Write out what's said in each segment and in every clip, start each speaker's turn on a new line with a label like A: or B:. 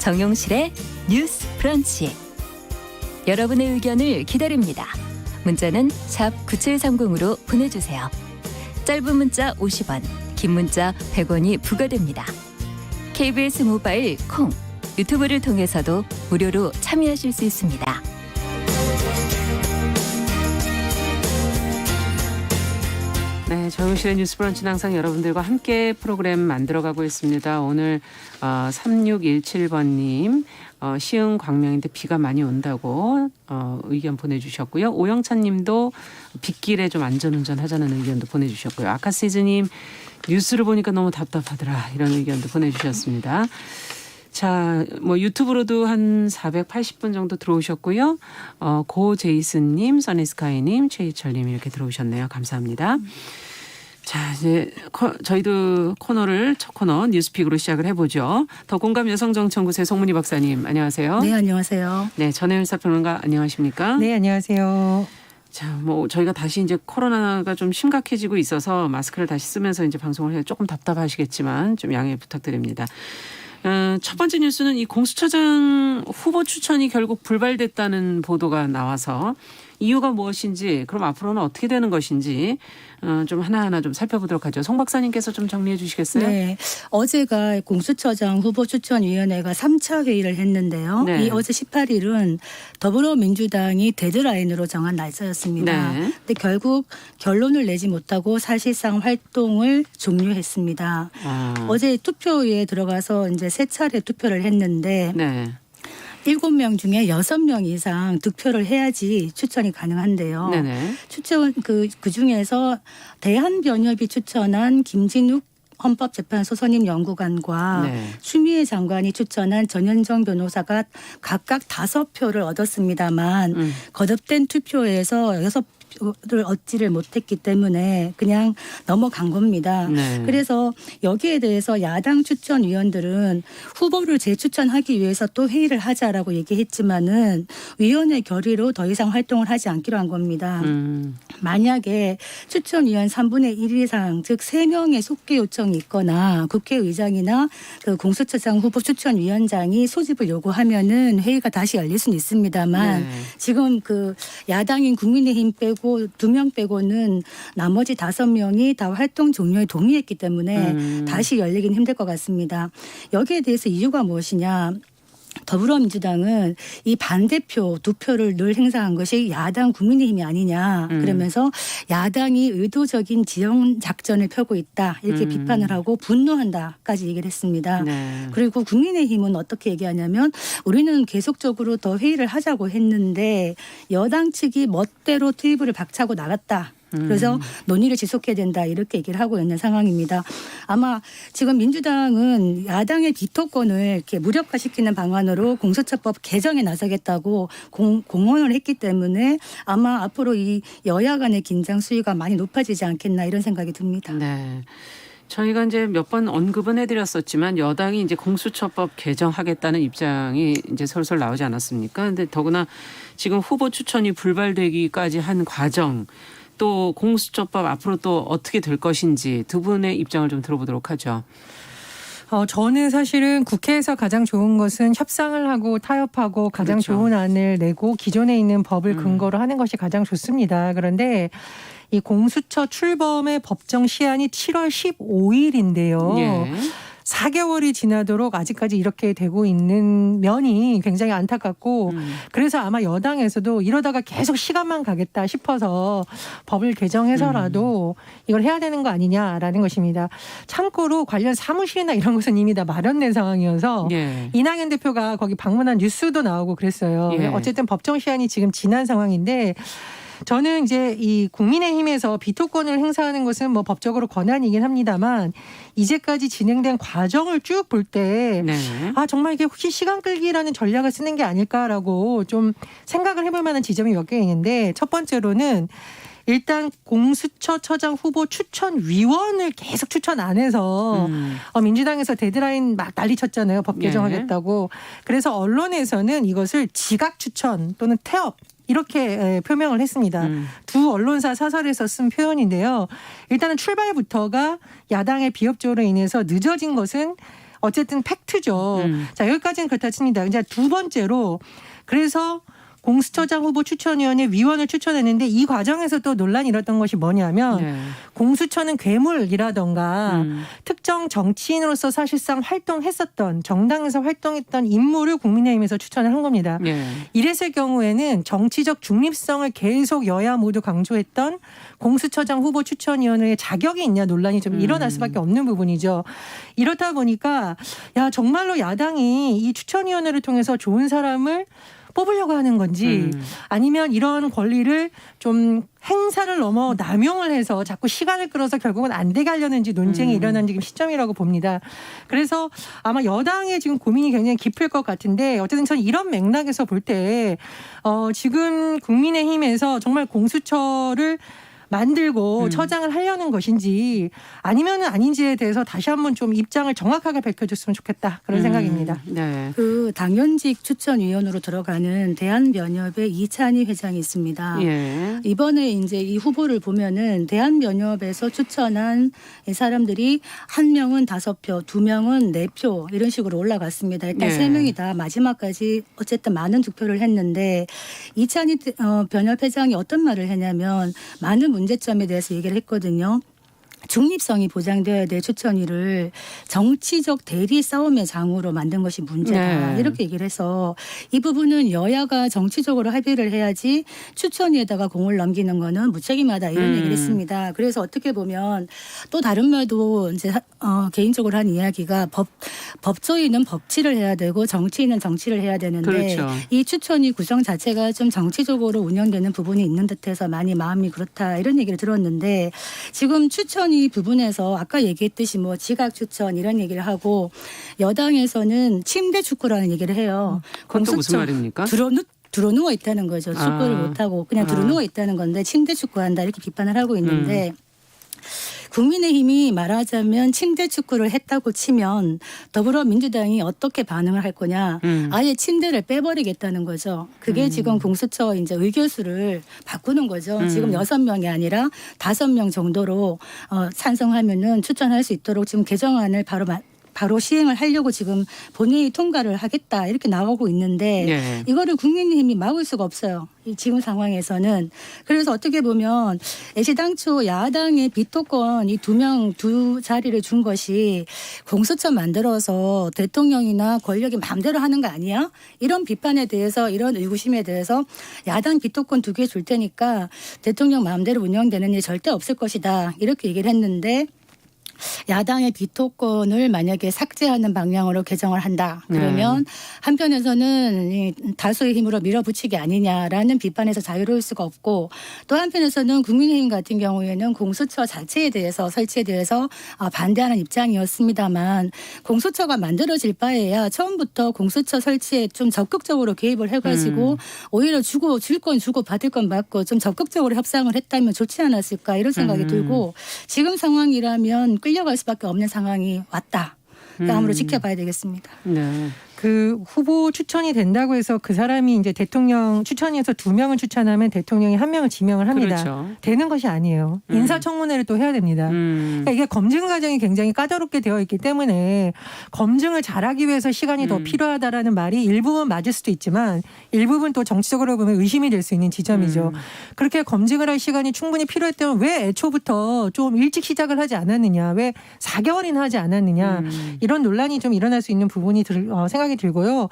A: 정용실의 뉴스 브런치. 여러분의 의견을 기다립니다. 문자는 샵 9730으로 보내주세요. 짧은 문자 50원, 긴 문자 100원이 부과됩니다. KBS 모바일 콩, 유튜브를 통해서도 무료로 참여하실 수 있습니다.
B: 네, 정용실의 뉴스 브런치는 항상 여러분들과 함께 프로그램 만들어가고 있습니다. 오늘 3617번님 시흥 광명인데 비가 많이 온다고 의견 보내주셨고요. 오영찬님도 빗길에 좀 안전운전 하자는 의견도 보내주셨고요. 아카시즈님 뉴스를 보니까 너무 답답하더라 이런 의견도 보내주셨습니다. 자, 뭐 유튜브로도 한 480분 정도 들어오셨고요. 고제이슨님, 써니스카이님, 최희철님 이렇게 들어오셨네요. 감사합니다. 자, 이제 저희도 첫 코너 뉴스픽으로 시작을 해보죠. 더 공감 여성정치연구소의 송문희 박사님 안녕하세요.
C: 네, 안녕하세요.
B: 네, 전혜연 사평론가 안녕하십니까?
D: 네, 안녕하세요.
B: 자, 뭐 저희가 다시 이제 코로나가 좀 심각해지고 있어서 마스크를 다시 쓰면서 이제 방송을 해서 조금 답답하시겠지만 좀 양해 부탁드립니다. 첫 번째 뉴스는 이 공수처장 후보 추천이 결국 불발됐다는 보도가 나와서 이유가 무엇인지, 그럼 앞으로는 어떻게 되는 것인지 좀 하나하나 좀 살펴보도록 하죠. 송 박사님께서 좀 정리해 주시겠어요?
C: 네, 어제가 공수처장 후보추천위원회가 3차 회의를 했는데요.
B: 네.
C: 이 어제 18일은 더불어민주당이 데드라인으로 정한 날짜였습니다.
B: 네.
C: 근데 결국 결론을 내지 못하고 사실상 활동을 종료했습니다. 어제 투표에 들어가서 이제 3차례 투표를 했는데
B: 네.
C: 7명 중에 6명 이상 득표를 해야지 추천이 가능한데요.
B: 네네.
C: 추천 그 중에서 대한변협이 추천한 김진욱 헌법재판소 선임 연구관과
B: 네.
C: 추미애 장관이 추천한 전현정 변호사가 각각 5표를 얻었습니다만 거듭된 투표에서 6표를 얻지를 못했기 때문에 그냥 넘어간 겁니다.
B: 네.
C: 그래서 여기에 대해서 야당 추천위원들은 후보를 재추천하기 위해서 또 회의를 하자라고 얘기했지만은 위원회 결의로 더 이상 활동을 하지 않기로 한 겁니다. 만약에 추천위원 3분의 1 이상 즉 3명의 속개 요청이 있거나 국회의장이나 그 공수처장 후보 추천위원장이 소집을 요구하면은 회의가 다시 열릴 수는 있습니다만
B: 네.
C: 지금 그 야당인 국민의힘 빼고 2명 빼고는 나머지 5명이 다 활동 종료에 동의했기 때문에 다시 열리긴 힘들 것 같습니다. 여기에 대해서 이유가 무엇이냐. 더불어민주당은 이 반대표 2표를 늘 행사한 것이 야당 국민의힘이 아니냐. 그러면서 야당이 의도적인 지형 작전을 펴고 있다. 이렇게 비판을 하고 분노한다까지 얘기를 했습니다.
B: 네.
C: 그리고 국민의힘은 어떻게 얘기하냐면 우리는 계속적으로 더 회의를 하자고 했는데 여당 측이 멋대로 트위브를 박차고 나갔다. 그래서 논의를 지속해야 된다 이렇게 얘기를 하고 있는 상황입니다. 아마 지금 민주당은 야당의 비토권을 이렇게 무력화시키는 방안으로 공수처법 개정에 나서겠다고 공언을 했기 때문에 아마 앞으로 이 여야 간의 긴장 수위가 많이 높아지지 않겠나 이런 생각이 듭니다.
B: 네. 저희가 이제 몇 번 언급은 해드렸었지만 여당이 이제 공수처법 개정하겠다는 입장이 이제 솔솔 나오지 않았습니까? 근데 더구나 지금 후보 추천이 불발되기까지 한 과정, 또 공수처법 앞으로 또 어떻게 될 것인지 두 분의 입장을 좀 들어보도록 하죠.
D: 저는 사실은 국회에서 가장 좋은 것은 협상을 하고 타협하고 가장
B: 그렇죠.
D: 좋은 안을 내고 기존에 있는 법을 근거로 하는 것이 가장 좋습니다. 그런데 이 공수처 출범의 법정 시한이 7월 15일인데요.
B: 예.
D: 4개월이 지나도록 아직까지 이렇게 되고 있는 면이 굉장히 안타깝고 그래서 아마 여당에서도 이러다가 계속 시간만 가겠다 싶어서 법을 개정해서라도 이걸 해야 되는 거 아니냐라는 것입니다. 참고로 관련 사무실이나 이런 것은 이미 다 마련된 상황이어서
B: 예.
D: 이낙연 대표가 거기 방문한 뉴스도 나오고 그랬어요.
B: 예.
D: 어쨌든 법정 시한이 지금 지난 상황인데 저는 이제 이 국민의힘에서 비토권을 행사하는 것은 뭐 법적으로 권한이긴 합니다만 이제까지 진행된 과정을 쭉 볼 때
B: 네.
D: 정말 이게 혹시 시간 끌기라는 전략을 쓰는 게 아닐까라고 좀 생각을 해볼 만한 지점이 몇 개 있는데 첫 번째로는 일단 공수처처장 후보 추천위원을 계속 추천 안 해서 민주당에서 데드라인 막 난리쳤잖아요. 법 개정하겠다고. 그래서 언론에서는 이것을 지각 추천 또는 태업 이렇게 표명을 했습니다. 두 언론사 사설에서 쓴 표현인데요. 일단은 출발부터가 야당의 비협조로 인해서 늦어진 것은 어쨌든 팩트죠. 자, 여기까지는 그렇다 칩니다. 이제 두 번째로 그래서 공수처장 후보 추천위원회 위원을 추천했는데 이 과정에서 또 논란이 일었던 것이 뭐냐면
B: 네.
D: 공수처는 괴물이라던가 특정 정치인으로서 사실상 활동했었던 정당에서 활동했던 인물을 국민의힘에서 추천을 한 겁니다.
B: 네.
D: 이랬을 경우에는 정치적 중립성을 계속 여야 모두 강조했던 공수처장 후보 추천위원회의 자격이 있냐 논란이 좀 일어날 수밖에 없는 부분이죠. 이렇다 보니까 야 정말로 야당이 이 추천위원회를 통해서 좋은 사람을 뽑으려고 하는 건지 아니면 이런 권리를 좀 행사를 넘어 남용을 해서 자꾸 시간을 끌어서 결국은 안 되게 하려는지 논쟁이 일어난 지금 시점이라고 봅니다. 그래서 아마 여당의 지금 고민이 굉장히 깊을 것 같은데 어쨌든 저는 이런 맥락에서 볼 때 지금 국민의힘에서 정말 공수처를 만들고 처장을 하려는 것인지 아니면은 아닌지에 대해서 다시 한번 좀 입장을 정확하게 밝혀줬으면 좋겠다 그런 생각입니다.
B: 네.
C: 그 당연직 추천위원으로 들어가는 대한변협의 이찬희 회장이 있습니다.
B: 예.
C: 이번에 이제 이 후보를 보면은 대한변협에서 추천한 이 사람들이 한 명은 5표, 2명은 4표 이런 식으로 올라갔습니다. 일단
B: 네.
C: 3명이 다 마지막까지 어쨌든 많은 득표를 했는데 이찬희 변협 회장이 어떤 말을 했냐면 많은 문제점에 대해서 얘기를 했거든요. 중립성이 보장되어야 될 추천위를 정치적 대리 싸움의 장으로 만든 것이 문제다.
B: 네.
C: 이렇게 얘기를 해서 이 부분은 여야가 정치적으로 합의를 해야지 추천위에다가 공을 넘기는 거는 무책임하다 이런 얘기를 했습니다. 그래서 어떻게 보면 또 다른 말도 이제 개인적으로 한 이야기가 법조인은 법치를 해야 되고 정치인은 정치를 해야 되는데
B: 그렇죠.
C: 이 추천위 구성 자체가 좀 정치적으로 운영되는 부분이 있는 듯해서 많이 마음이 그렇다 이런 얘기를 들었는데 지금 추천 이 부분에서 아까 얘기했듯이 뭐 지각 추천 이런 얘기를 하고 여당에서는 침대 축구라는 얘기를 해요.
B: 그것도 무슨 말입니까?
C: 들어누워 있다는 거죠. 축구를 못하고 그냥 들어누워 있다는 건데 침대 축구한다 이렇게 비판을 하고 있는데 국민의힘이 말하자면 침대 축구를 했다고 치면 더불어민주당이 어떻게 반응을 할 거냐. 아예 침대를 빼버리겠다는 거죠. 그게 지금 공수처 이제 의결수를 바꾸는 거죠. 지금 6명이 아니라 5명 정도로 찬성하면은 추천할 수 있도록 지금 개정안을 바로 시행을 하려고 지금 본회의 통과를 하겠다 이렇게 나오고 있는데
B: 네.
C: 이거를 국민의힘이 막을 수가 없어요. 이 지금 상황에서는. 그래서 어떻게 보면 애시당초 야당의 비토권 이 두 자리를 준 것이 공수처 만들어서 대통령이나 권력이 마음대로 하는 거 아니야? 이런 비판에 대해서 이런 의구심에 대해서 야당 비토권 2개 줄 테니까 대통령 마음대로 운영되는 일 절대 없을 것이다. 이렇게 얘기를 했는데 야당의 비토권을 만약에 삭제하는 방향으로 개정을 한다. 그러면 한편에서는 이 다수의 힘으로 밀어붙이기 아니냐라는 비판에서 자유로울 수가 없고 또 한편에서는 국민의힘 같은 경우에는 공수처 자체에 대해서 설치에 대해서 반대하는 입장이었습니다만 공수처가 만들어질 바에야 처음부터 공수처 설치에 좀 적극적으로 개입을 해가지고 오히려 줄 건 주고 받을 건 받고 좀 적극적으로 협상을 했다면 좋지 않았을까 이런 생각이 들고 지금 상황이라면 끌려갈 수밖에 없는 상황이 왔다. 다음으로 지켜봐야 되겠습니다.
B: 네.
D: 그 후보 추천이 된다고 해서 그 사람이 이제 대통령 추천위에서 2명을 추천하면 대통령이 1명을 지명을 합니다.
B: 그렇죠.
D: 되는 것이 아니에요. 인사청문회를 또 해야 됩니다. 그러니까 이게 검증 과정이 굉장히 까다롭게 되어 있기 때문에 검증을 잘하기 위해서 시간이 더 필요하다라는 말이 일부분 맞을 수도 있지만 일부분 또 정치적으로 보면 의심이 될 수 있는 지점이죠. 그렇게 검증을 할 시간이 충분히 필요했다면 왜 애초부터 좀 일찍 시작을 하지 않았느냐. 왜 4개월이나 하지 않았느냐. 이런 논란이 좀 일어날 수 있는 부분이 생각이 들고요.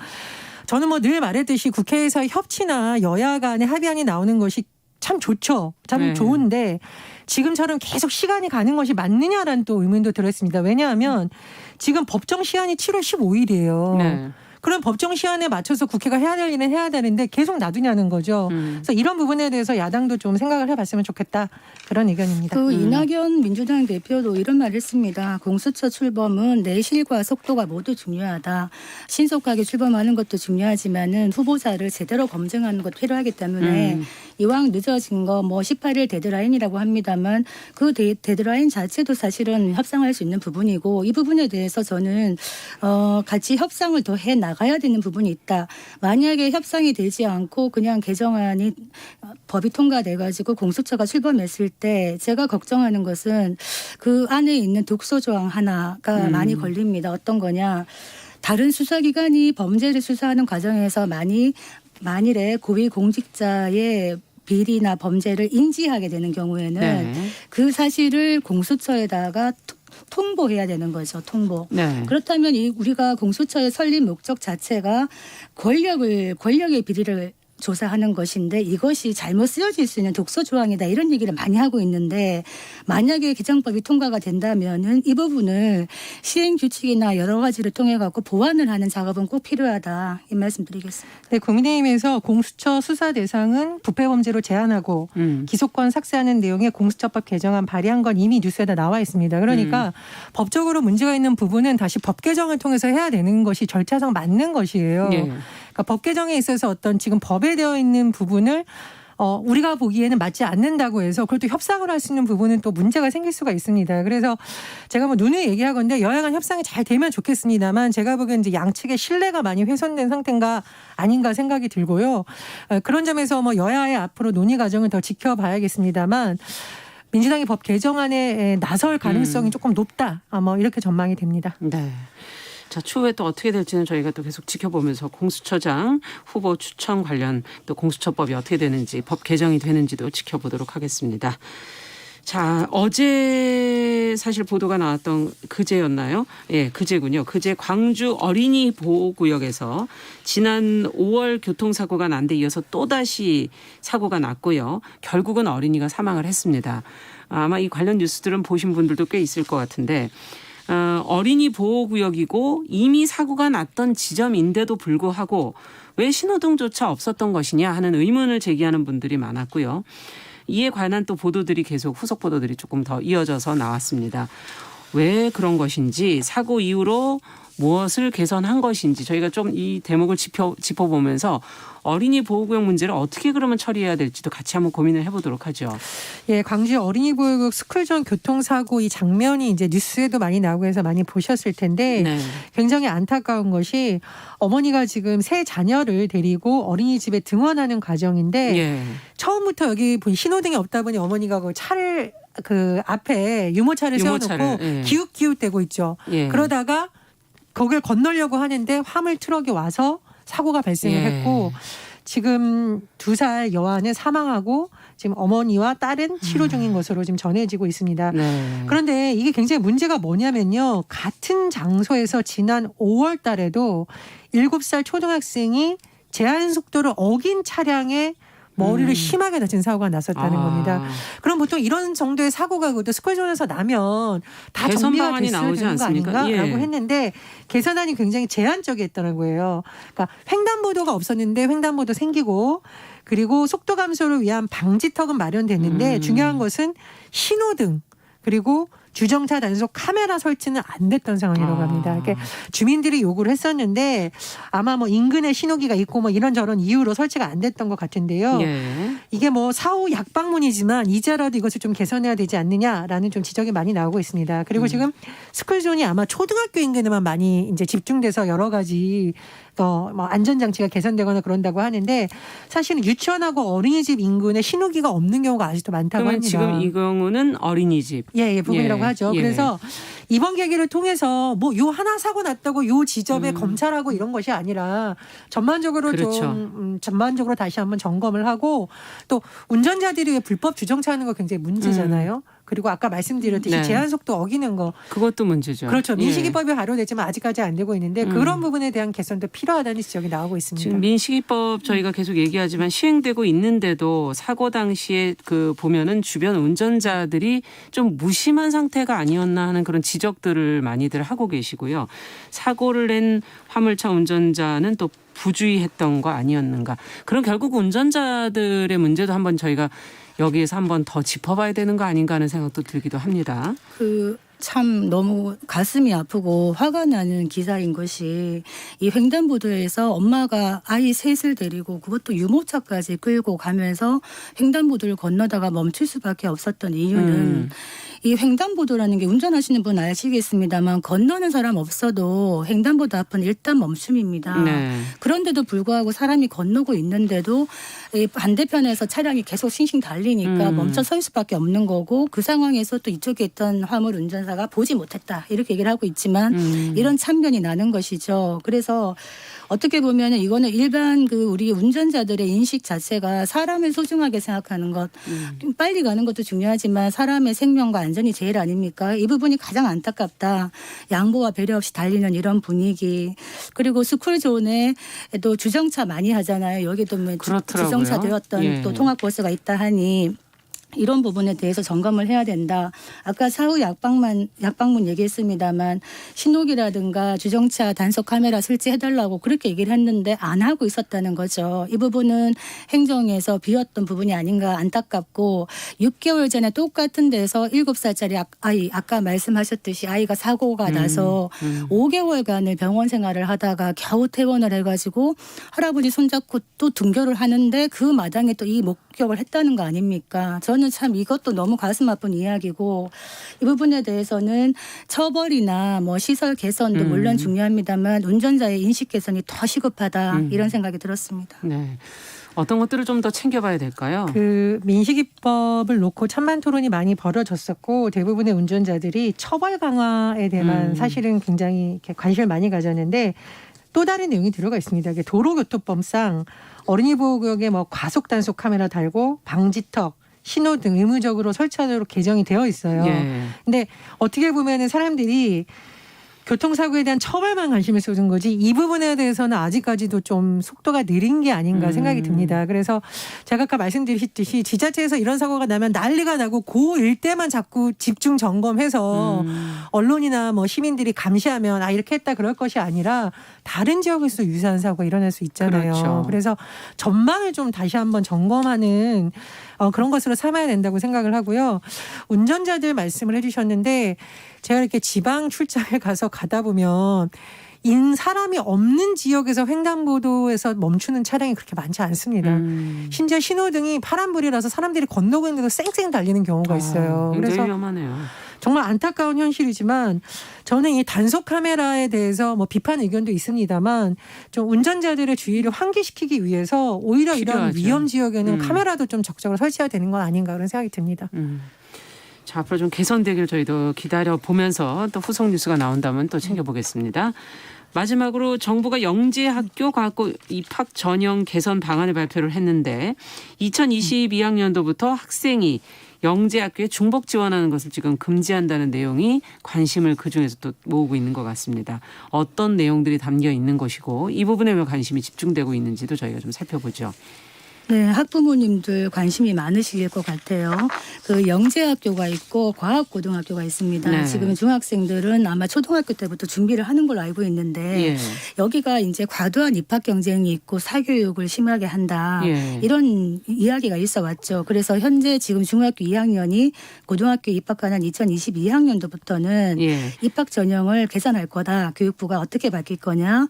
D: 저는 뭐 늘 말했듯이 국회에서 협치나 여야 간의 합의안이 나오는 것이 참 좋죠. 참 좋은데 지금처럼 계속 시간이 가는 것이 맞느냐라는 또 의문도 들었습니다. 왜냐하면 지금 법정 시한이 7월 15일이에요.
B: 네.
D: 그런 법정 시한에 맞춰서 국회가 해야 될 일은 해야 되는데 계속 놔두냐는 거죠. 그래서 이런 부분에 대해서 야당도 좀 생각을 해봤으면 좋겠다. 그런 의견입니다.
C: 그 이낙연 민주당 대표도 이런 말을 했습니다. 공수처 출범은 내실과 속도가 모두 중요하다. 신속하게 출범하는 것도 중요하지만은 후보자를 제대로 검증하는 것도 필요하기 때문에 이왕 늦어진 거 뭐 18일 데드라인이라고 합니다만 그 데드라인 자체도 사실은 협상할 수 있는 부분이고 이 부분에 대해서 저는 같이 협상을 더 해 나가야 되는 부분이 있다. 만약에 협상이 되지 않고 그냥 개정안이 법이 통과돼 가지고 공수처가 출범했을 때 제가 걱정하는 것은 그 안에 있는 독소 조항 하나가 많이 걸립니다. 어떤 거냐? 다른 수사기관이 범죄를 수사하는 과정에서 만일에 고위공직자의 비리나 범죄를 인지하게 되는 경우에는
B: 네.
C: 그 사실을 공수처에다가 통보해야 되는 거죠. 통보.
B: 네.
C: 그렇다면 우리가 공수처의 설립 목적 자체가 권력의 비리를 조사하는 것인데 이것이 잘못 쓰여질 수 있는 독소 조항이다 이런 얘기를 많이 하고 있는데 만약에 개정법이 통과가 된다면은 이 부분을 시행 규칙이나 여러 가지를 통해 갖고 보완을 하는 작업은 꼭 필요하다 이 말씀드리겠습니다.
D: 네, 국민의힘에서 공수처 수사 대상은 부패 범죄로 제한하고 기소권 삭제하는 내용의 공수처법 개정안 발의한 건 이미 뉴스에다 나와 있습니다. 그러니까 법적으로 문제가 있는 부분은 다시 법 개정을 통해서 해야 되는 것이 절차상 맞는 것이에요.
B: 예.
D: 그러니까 법 개정에 있어서 어떤 지금 법에 되어 있는 부분을 우리가 보기에는 맞지 않는다고 해서 그걸 또 협상을 할 수 있는 부분은 또 문제가 생길 수가 있습니다. 그래서 제가 뭐 누누이 얘기하건데 여야 간 협상이 잘 되면 좋겠습니다만 제가 보기엔 이제 양측의 신뢰가 많이 훼손된 상태인가 아닌가 생각이 들고요. 그런 점에서 뭐 여야의 앞으로 논의 과정을 더 지켜봐야겠습니다만 민주당이 법 개정안에 나설 가능성이 조금 높다. 뭐 이렇게 전망이 됩니다.
B: 네. 자, 추후에 또 어떻게 될지는 저희가 또 계속 지켜보면서 공수처장 후보 추천 관련 또 공수처법이 어떻게 되는지 법 개정이 되는지도 지켜보도록 하겠습니다. 자, 어제 사실 보도가 나왔던 그제였나요? 예, 그제군요. 그제 광주 어린이 보호구역에서 지난 5월 교통사고가 난 데 이어서 또다시 사고가 났고요. 결국은 어린이가 사망을 했습니다. 아마 이 관련 뉴스들은 보신 분들도 꽤 있을 것 같은데 어린이 보호구역이고 이미 사고가 났던 지점인데도 불구하고 왜 신호등조차 없었던 것이냐 하는 의문을 제기하는 분들이 많았고요. 이에 관한 또 보도들이 계속 후속 보도들이 조금 더 이어져서 나왔습니다. 왜 그런 것인지 사고 이후로 무엇을 개선한 것인지 저희가 좀 이 대목을 짚어보면서 어린이 보호구역 문제를 어떻게 그러면 처리해야 될지도 같이 한번 고민을 해보도록 하죠.
D: 예, 광주 어린이 보호구역 스쿨존 교통사고 이 장면이 이제 뉴스에도 많이 나오고 해서 많이 보셨을 텐데
B: 네.
D: 굉장히 안타까운 것이 어머니가 지금 새 자녀를 데리고 어린이집에 등원하는 과정인데
B: 예.
D: 처음부터 여기 신호등이 없다 보니 어머니가 그 차를 그 앞에 유모차를 세워놓고
B: 예.
D: 기웃기웃대고 있죠.
B: 예.
D: 그러다가 거길 건너려고 하는데 화물 트럭이 와서 사고가 발생을
B: 예.
D: 했고 지금 2살 여아는 사망하고 지금 어머니와 딸은 치료 중인 것으로 지금 전해지고 있습니다.
B: 네.
D: 그런데 이게 굉장히 문제가 뭐냐면요. 같은 장소에서 지난 5월 달에도 7살 초등학생이 제한 속도를 어긴 차량에 머리를 심하게 다친 사고가 났었다는 겁니다. 그럼 보통 이런 정도의 사고가 그래도 스쿨존에서 나면 다
B: 개선
D: 정비가
B: 방안이
D: 됐어야
B: 나오지
D: 되는 거
B: 않습니까?
D: 아닌가라고
B: 예.
D: 했는데 개선안이 굉장히 제한적이었다는 거예요. 그러니까 횡단보도가 없었는데 횡단보도 생기고 그리고 속도 감소를 위한 방지턱은 마련됐는데 중요한 것은 신호등 그리고 주정차 단속 카메라 설치는 안 됐던 상황이라고 합니다. 이렇게 주민들이 요구를 했었는데 아마 뭐 인근에 신호기가 있고 뭐 이런저런 이유로 설치가 안 됐던 것 같은데요.
B: 예.
D: 이게 뭐 사후 약방문이지만 이제라도 이것을 좀 개선해야 되지 않느냐라는 좀 지적이 많이 나오고 있습니다. 그리고 지금 스쿨존이 아마 초등학교 인근에만 많이 이제 집중돼서 여러 가지 뭐 안전장치가 개선되거나 그런다고 하는데 사실은 유치원하고 어린이집 인근에 신호기가 없는 경우가 아직도 많다고
B: 그러면
D: 합니다.
B: 지금 이 경우는 어린이집.
D: 예, 부분이라고
B: 예,
D: 하죠.
B: 예.
D: 그래서 이번 계기를 통해서 뭐 요 하나 사고 났다고 요 지점에 검찰하고 이런 것이 아니라 전반적으로
B: 그렇죠.
D: 좀 전반적으로 다시 한번 점검을 하고 또 운전자들이 왜 불법 주정차하는 거 굉장히 문제잖아요. 그리고 아까 말씀드렸듯이
B: 네.
D: 제한 속도 어기는 거
B: 그것도 문제죠.
D: 그렇죠.
B: 예.
D: 민식이법이 발효됐지만 아직까지 안 되고 있는데 그런 부분에 대한 개선도 필요하다는 지적이 나오고 있습니다.
B: 지금 민식이법 저희가 계속 얘기하지만 시행되고 있는데도 사고 당시에 그 보면은 주변 운전자들이 좀 무심한 상태가 아니었나 하는 그런 지적들을 많이들 하고 계시고요. 사고를 낸 화물차 운전자는 또 부주의했던 거 아니었는가. 그럼 결국 운전자들의 문제도 한번 저희가 여기에서 한번 더 짚어봐야 되는 거 아닌가 하는 생각도 들기도 합니다.
C: 그 참 너무 가슴이 아프고 화가 나는 기사인 것이 이 횡단보도에서 엄마가 아이 셋을 데리고 그것도 유모차까지 끌고 가면서 횡단보도를 건너다가 멈출 수밖에 없었던 이유는 이 횡단보도라는 게 운전하시는 분 아시겠습니다만 건너는 사람 없어도 횡단보도 앞은 일단 멈춤입니다.
B: 네.
C: 그런데도 불구하고 사람이 건너고 있는데도 이 반대편에서 차량이 계속 싱싱 달리니까 멈춰 설 수밖에 없는 거고 그 상황에서 또 이쪽에 있던 화물 운전사가 보지 못했다 이렇게 얘기를 하고 있지만 이런 참견이 나는 것이죠. 그래서 어떻게 보면 이거는 일반 그 우리 운전자들의 인식 자체가 사람을 소중하게 생각하는 것, 좀 빨리 가는 것도 중요하지만 사람의 생명과 안전이 제일 아닙니까? 이 부분이 가장 안타깝다. 양보와 배려 없이 달리는 이런 분위기. 그리고 스쿨존에 또 주정차 많이 하잖아요. 여기도 뭐
B: 그렇더라고요.
C: 주정차 되었던
B: 예.
C: 또 통학버스가 있다 하니. 이런 부분에 대해서 점검을 해야 된다. 아까 사후 약방문 얘기했습니다만 신호기라든가 주정차 단속 카메라 설치해달라고 그렇게 얘기를 했는데 안 하고 있었다는 거죠. 이 부분은 행정에서 비었던 부분이 아닌가 안타깝고 6개월 전에 똑같은 데서 7살짜리 아이 아까 말씀하셨듯이 아이가 사고가 나서 5개월간을 병원 생활을 하다가 겨우 퇴원을 해가지고 할아버지 손잡고 또 등교를 하는데 그 마당에 또 이 목격을 했다는 거 아닙니까? 저는 참 이것도 너무 가슴 아픈 이야기고 이 부분에 대해서는 처벌이나 뭐 시설 개선도 물론 중요합니다만 운전자의 인식 개선이 더 시급하다 이런 생각이 들었습니다.
B: 네. 어떤 것들을 좀 더 챙겨봐야 될까요?
D: 그 민식이법을 놓고 찬반 토론이 많이 벌어졌었고 대부분의 운전자들이 처벌 강화에 대한 사실은 굉장히 이렇게 관심을 많이 가졌는데 또 다른 내용이 들어가 있습니다. 이게 도로교통법상 어린이 보호구역에 뭐 과속 단속 카메라 달고 방지턱, 신호등 의무적으로 설치하도록 개정이 되어 있어요.
B: 예.
D: 근데 어떻게 보면은 사람들이 교통사고에 대한 처벌만 관심을 쏟은 거지 이 부분에 대해서는 아직까지도 좀 속도가 느린 게 아닌가 생각이 듭니다. 그래서 제가 아까 말씀드렸듯이 지자체에서 이런 사고가 나면 난리가 나고 그 일대만 자꾸 집중 점검해서 언론이나 뭐 시민들이 감시하면 아 이렇게 했다 그럴 것이 아니라 다른 지역에서 유사한 사고가 일어날 수 있잖아요.
B: 그렇죠.
D: 그래서 전망을 좀 다시 한번 점검하는 그런 것으로 삼아야 된다고 생각을 하고요. 운전자들 말씀을 해주셨는데 제가 이렇게 지방 출장을 가다 보면 사람이 없는 지역에서 횡단보도에서 멈추는 차량이 그렇게 많지 않습니다. 심지어 신호등이 파란불이라서 사람들이 건너고 있는데도 쌩쌩 달리는 경우가 있어요.
B: 굉장히
D: 그래서
B: 위험하네요.
D: 정말 안타까운 현실이지만 저는 이 단속 카메라에 대해서 뭐 비판 의견도 있습니다만 좀 운전자들의 주의를 환기시키기 위해서 오히려 이런
B: 필요하죠.
D: 위험 지역에는 카메라도 좀 적극적으로 설치해야 되는 건 아닌가 그런 생각이 듭니다.
B: 자, 앞으로 좀 개선되길 저희도 기다려 보면서 또 후속 뉴스가 나온다면 또 챙겨보겠습니다. 마지막으로 정부가 영재학교 과학고 입학 전형 개선 방안을 발표를 했는데 2022학년도부터 학생이 영재학교에 중복 지원하는 것을 지금 금지한다는 내용이 관심을 그중에서 또 모으고 있는 것 같습니다. 어떤 내용들이 담겨 있는 것이고 이 부분에 왜 관심이 집중되고 있는지도 저희가 좀 살펴보죠.
C: 네, 학부모님들 관심이 많으실 것 같아요. 그 영재학교가 있고 과학고등학교가 있습니다.
B: 네.
C: 지금 중학생들은 아마 초등학교 때부터 준비를 하는 걸로 알고 있는데
B: 예.
C: 여기가 이제 과도한 입학 경쟁이 있고 사교육을 심하게 한다.
B: 예.
C: 이런 이야기가 있어 왔죠. 그래서 현재 지금 중학교 2학년이 고등학교 입학하는 2022학년도부터는
B: 예.
C: 입학 전형을 개선할 거다. 교육부가 어떻게 바뀔 거냐.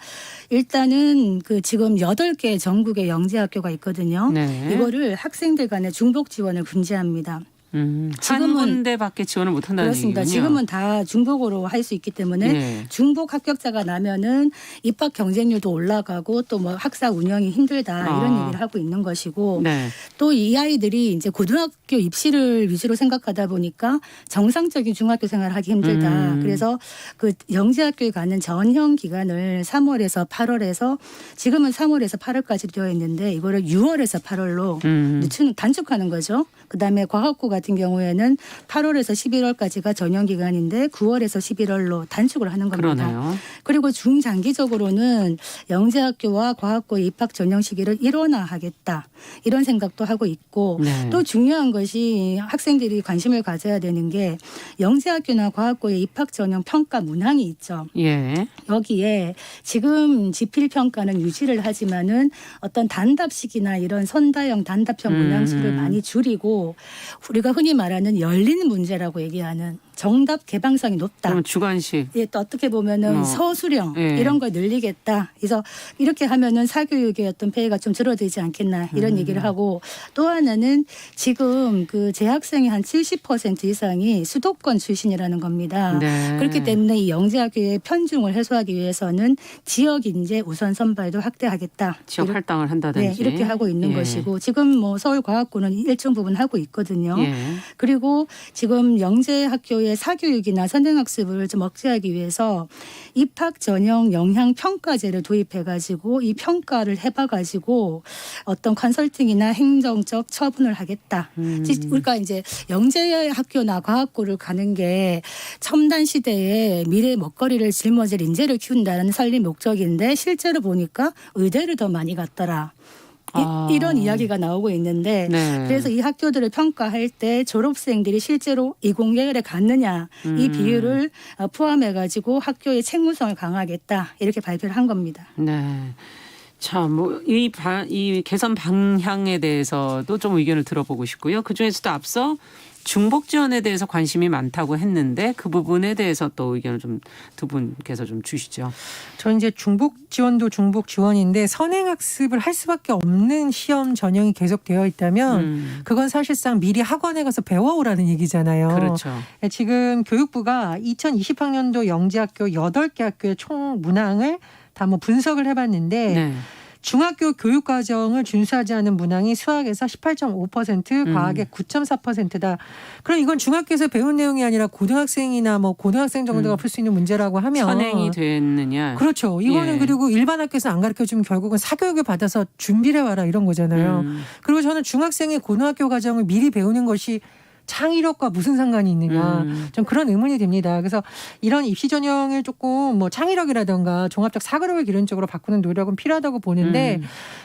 C: 일단은 그 지금 8개 전국에 영재학교가 있거든요.
B: 네.
C: 이거를 학생들 간의 중복 지원을 금지합니다.
B: 한
C: 지금은
B: 군데밖에 지원을 못한다는
C: 그렇습니다.
B: 얘기군요.
C: 지금은 다 중복으로 할 수 있기 때문에
B: 네.
C: 중복 합격자가 나면은 입학 경쟁률도 올라가고 또 뭐 학사 운영이 힘들다 이런 얘기를 하고 있는 것이고
B: 네.
C: 또 이 아이들이 이제 고등학교 입시를 위주로 생각하다 보니까 정상적인 중학교 생활을 하기 힘들다. 그래서 그 영재학교에 가는 전형 기간을 3월에서 8월에서 지금은 3월에서 8월까지 되어 있는데 이거를 6월에서 8월로 단축하는 거죠. 그다음에 과학고 같은 경우에는 8월에서 11월까지가 전형 기간인데 9월에서 11월로 단축을 하는 겁니다.
B: 그러네요.
C: 그리고 중장기적으로는 영재학교와 과학고의 입학 전형 시기를 일원화하겠다. 이런 생각도 하고 있고
B: 네.
C: 또 중요한 것이 학생들이 관심을 가져야 되는 게 영재학교나 과학고의 입학 전형 평가 문항이 있죠.
B: 예.
C: 여기에 지금 지필평가는 유지를 하지만은 어떤 단답식이나 이런 선다형 단답형 문항수를 많이 줄이고 우리가 흔히 말하는 열린 문제라고 얘기하는 정답 개방성이 높다.
B: 그럼 주관식.
C: 예, 또 어떻게 보면은 서술형
B: 예.
C: 이런 걸 늘리겠다. 그래서 이렇게 하면은 사교육의 어떤 폐해가 좀 줄어들지 않겠나 이런 얘기를 하고 또 하나는 지금 그 재학생의 한 70% 이상이 수도권 출신이라는 겁니다.
B: 네.
C: 그렇기 때문에 이 영재학교의 편중을 해소하기 위해서는 지역 인재 우선 선발도 확대하겠다.
B: 지역
C: 이렇게,
B: 할당을 한다든지.
C: 네, 이렇게 하고 있는
B: 예.
C: 것이고 지금 뭐 서울과학고는 일정 부분 하고 있거든요.
B: 예.
C: 그리고 지금 영재학교의 사교육이나 선행학습을 좀 억제하기 위해서 입학 전형 영향 평가제를 도입해가지고 이 평가를 해봐가지고 어떤 컨설팅이나 행정적 처분을 하겠다. 우리가 이제 영재학교나 과학고를 가는 게 첨단 시대에 미래 먹거리를 짊어질 인재를 키운다는 설립 목적인데 실제로 보니까 의대를 더 많이 갔더라. 이런 이야기가 나오고 있는데
B: 네.
C: 그래서 이 학교들을 평가할 때 졸업생들이 실제로 이공계열에 갔느냐 이 비율을 포함해가지고 학교의 책무성을 강화하겠다 이렇게 발표를 한 겁니다.
B: 네. 자, 이 개선 방향에 대해서도 좀 의견을 들어보고 싶고요. 그 중에서도 앞서 중복 지원에 대해서 관심이 많다고 했는데 그 부분에 대해서 또 의견을 좀 두 분께서 좀 주시죠.
D: 저 이제 중복 지원도 중복 지원인데 선행학습을 할 수밖에 없는 시험 전형이 계속되어 있다면 그건 사실상 미리 학원에 가서 배워오라는 얘기잖아요.
B: 그렇죠.
D: 지금 교육부가 2020학년도 영재학교 8개 학교의 총 문항을 다 뭐 분석을 해봤는데
B: 네.
D: 중학교 교육과정을 준수하지 않은 문항이 수학에서 18.5%, 과학의 9.4%다. 그럼 이건 중학교에서 배운 내용이 아니라 고등학생이나 뭐 고등학생 정도가 풀 수 있는 문제라고 하면
B: 선행이 됐느냐.
D: 그렇죠. 이거는
B: 예.
D: 그리고 일반 학교에서 안 가르쳐주면 결국은 사교육을 받아서 준비를 해와라 이런 거잖아요. 그리고 저는 중학생의 고등학교 과정을 미리 배우는 것이 창의력과 무슨 상관이 있느냐 좀 그런 의문이 듭니다. 그래서 이런 입시 전형을 조금 뭐 창의력이라든가 종합적 사고력을 기른 쪽으로 바꾸는 노력은 필요하다고 보는데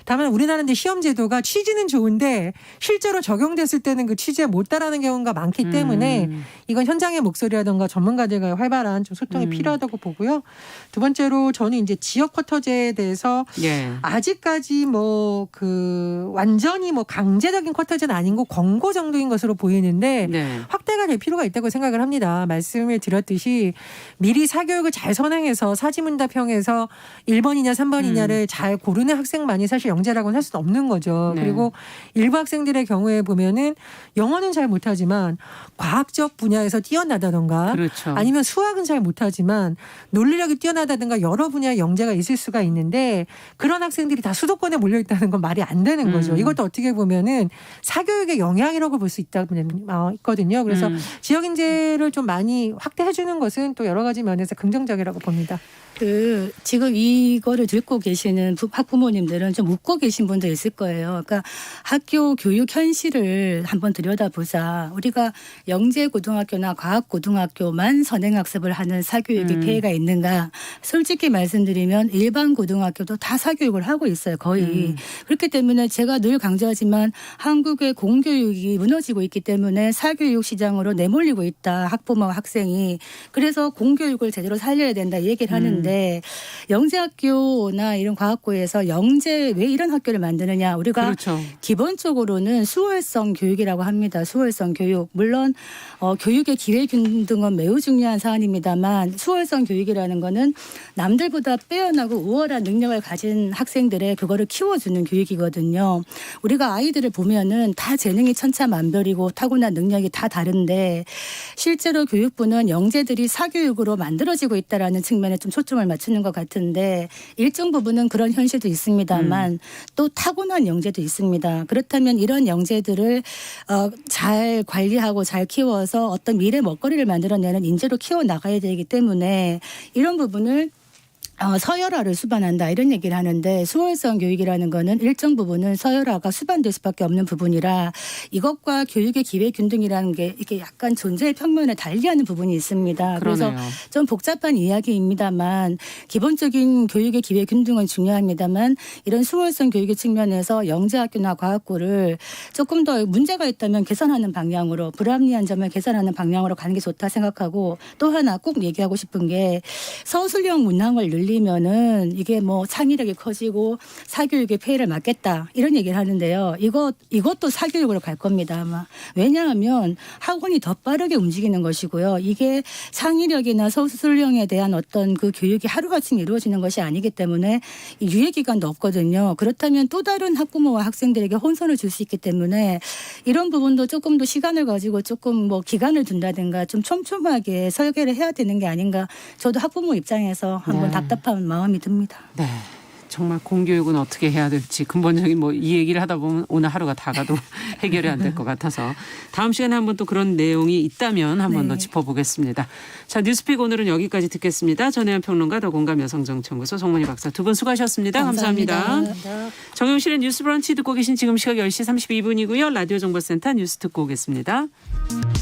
D: 다만 우리나라는 시험 제도가 취지는 좋은데 실제로 적용됐을 때는 그 취지에 못 따라하는 경우가 많기 때문에 이건 현장의 목소리라든가 전문가들과의 활발한 좀 소통이 필요하다고 보고요. 두 번째로 저는 이제 지역 쿼터제에 대해서
B: 예.
D: 아직까지 뭐 그 완전히 뭐 강제적인 쿼터제는 아닌 거 권고 정도인 것으로 보이는데
B: 네.
D: 확대가 될 필요가 있다고 생각을 합니다. 말씀을 드렸듯이 미리 사교육을 잘 선행해서 사지문답형에서 1번이냐 3번이냐를 잘 고르는 학생만이 사실 영재라고는 할 수는 없는 거죠.
B: 네.
D: 그리고 일부 학생들의 경우에 보면은 영어는 잘 못하지만 과학적 분야에서 뛰어나다던가
B: 그렇죠.
D: 아니면 수학은 잘 못하지만 논리력이 뛰어나다든가 여러 분야의 영재가 있을 수가 있는데 그런 학생들이 다 수도권에 몰려있다는 건 말이 안 되는 거죠. 이것도 어떻게 보면은 사교육의 영향이라고 볼 수 있거든요. 그래서 지역 인재를 좀 많이 확대해 주는 것은 또 여러 가지 면에서 긍정적이라고 봅니다.
C: 지금 이거를 듣고 계시는 학부모님들은 좀 웃고 계신 분도 있을 거예요. 그러니까 학교 교육 현실을 한번 들여다보자. 우리가 영재고등학교나 과학고등학교만 선행학습을 하는 사교육의 폐해가 있는가. 솔직히 말씀드리면 일반 고등학교도 다 사교육을 하고 있어요. 거의. 그렇기 때문에 제가 늘 강조하지만 한국의 공교육이 무너지고 있기 때문에 사교육 시장으로 내몰리고 있다. 학부모와 학생이. 그래서 공교육을 제대로 살려야 된다 이 얘기를 하는데 영재학교나 이런 과학고에서 영재 왜 이런 학교를 만드느냐. 우리가
B: 그렇죠.
C: 기본적으로는 수월성 교육이라고 합니다. 수월성 교육. 물론 교육의 기회균등은 매우 중요한 사안입니다만 수월성 교육이라는 거는 남들보다 빼어나고 우월한 능력을 가진 학생들의 그거를 키워주는 교육이거든요. 우리가 아이들을 보면은 다 재능이 천차만별이고 타고난 능력이 다 다른데 실제로 교육부는 영재들이 사교육으로 만들어지고 있다라는 측면에 좀 초점을 맞추는 것 같은데 일정 부분은 그런 현실도 있습니다만 또 타고난 영재도 있습니다. 그렇다면 이런 영재들을 잘 관리하고 잘 키워서 어떤 미래 먹거리를 만들어내는 인재로 키워나가야 되기 때문에 이런 부분을 서열화를 수반한다 이런 얘기를 하는데 수월성 교육이라는 거는 일정 부분은 서열화가 수반될 수밖에 없는 부분이라 이것과 교육의 기회균등이라는 게 이게 약간 존재의 평면에 달리하는 부분이 있습니다.
B: 그러네요.
C: 그래서 좀 복잡한 이야기입니다만 기본적인 교육의 기회균등은 중요합니다만 이런 수월성 교육의 측면에서 영재학교나 과학고를 조금 더 문제가 있다면 개선하는 방향으로 불합리한 점을 개선하는 방향으로 가는 게 좋다 생각하고 또 하나 꼭 얘기하고 싶은 게 서술형 문항을 늘리는 열리면은 이게 뭐 창의력이 커지고 사교육의 폐해를 막겠다 이런 얘기를 하는데요. 이것도 사교육으로 갈 겁니다 아마. 왜냐하면 학원이 더 빠르게 움직이는 것이고요. 이게 창의력이나 서술형에 대한 어떤 그 교육이 하루아침에 이루어지는 것이 아니기 때문에 유예 기간도 없거든요. 그렇다면 또 다른 학부모와 학생들에게 혼선을 줄 수 있기 때문에 이런 부분도 조금 더 시간을 가지고 조금 뭐 기간을 둔다든가 좀 촘촘하게 설계를 해야 되는 게 아닌가. 저도 학부모 입장에서 한번
B: 네.
C: 답답한 마음이 듭니다.
B: 네. 정말 공교육은 어떻게 해야 될지 근본적인 뭐 이 얘기를 하다 보면 오늘 하루가 다 가도 해결이 안 될 것 같아서 다음 시간에 한번 또 그런 내용이 있다면 한번 더
C: 네.
B: 짚어보겠습니다. 자, 뉴스픽 오늘은 여기까지 듣겠습니다. 전혜연 평론가, 더공감 여성정치연구소 송문희 박사 두 분 수고하셨습니다. 감사합니다. 정용실의 뉴스 브런치 듣고 계신 지금 시각 10시 32분이고요. 라디오 정보센터 뉴스 듣고 오겠습니다.